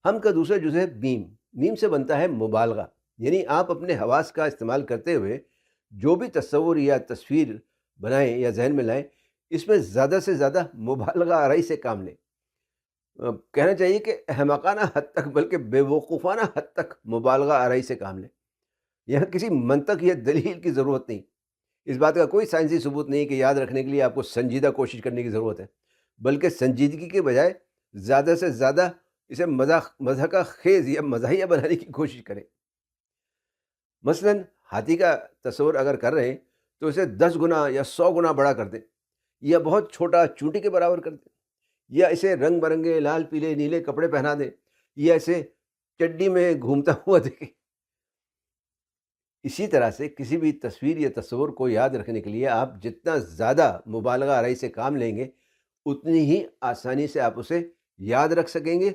ہم کا دوسرا جزء ہے میم۔ میم سے بنتا ہے مبالغہ، یعنی آپ اپنے حواس کا استعمال کرتے ہوئے جو بھی تصور یا تصویر بنائیں یا ذہن میں لائیں، اس میں زیادہ سے زیادہ مبالغہ آرائی سے کام لیں۔ کہنا چاہیے کہ احمقانہ حد تک بلکہ بے وقوفانہ حد تک مبالغہ آرائی سے کام لیں۔ یہاں کسی منطق یا دلیل کی ضرورت نہیں، اس بات کا کوئی سائنسی ثبوت نہیں کہ یاد رکھنے کے لیے آپ کو سنجیدہ کوشش کرنے کی ضرورت ہے، بلکہ سنجیدگی کے بجائے زیادہ سے زیادہ اسے مضحکہ خیز یا مزاحیہ بنانے کی کوشش کریں۔ مثلاً ہاتھی کا تصور اگر کر رہے ہیں تو اسے 10 گنا یا 100 گنا بڑا کر دیں، یا بہت چھوٹا چونٹی کے برابر کر دیں، یا اسے رنگ برنگے لال پیلے نیلے کپڑے پہنا دیں، یا اسے چڈی میں گھومتا ہوا دیکھیں۔ اسی طرح سے کسی بھی تصویر یا تصور کو یاد رکھنے کے لیے آپ جتنا زیادہ مبالغہ آرائی سے کام لیں گے، اتنی ہی آسانی سے آپ اسے یاد رکھ سکیں گے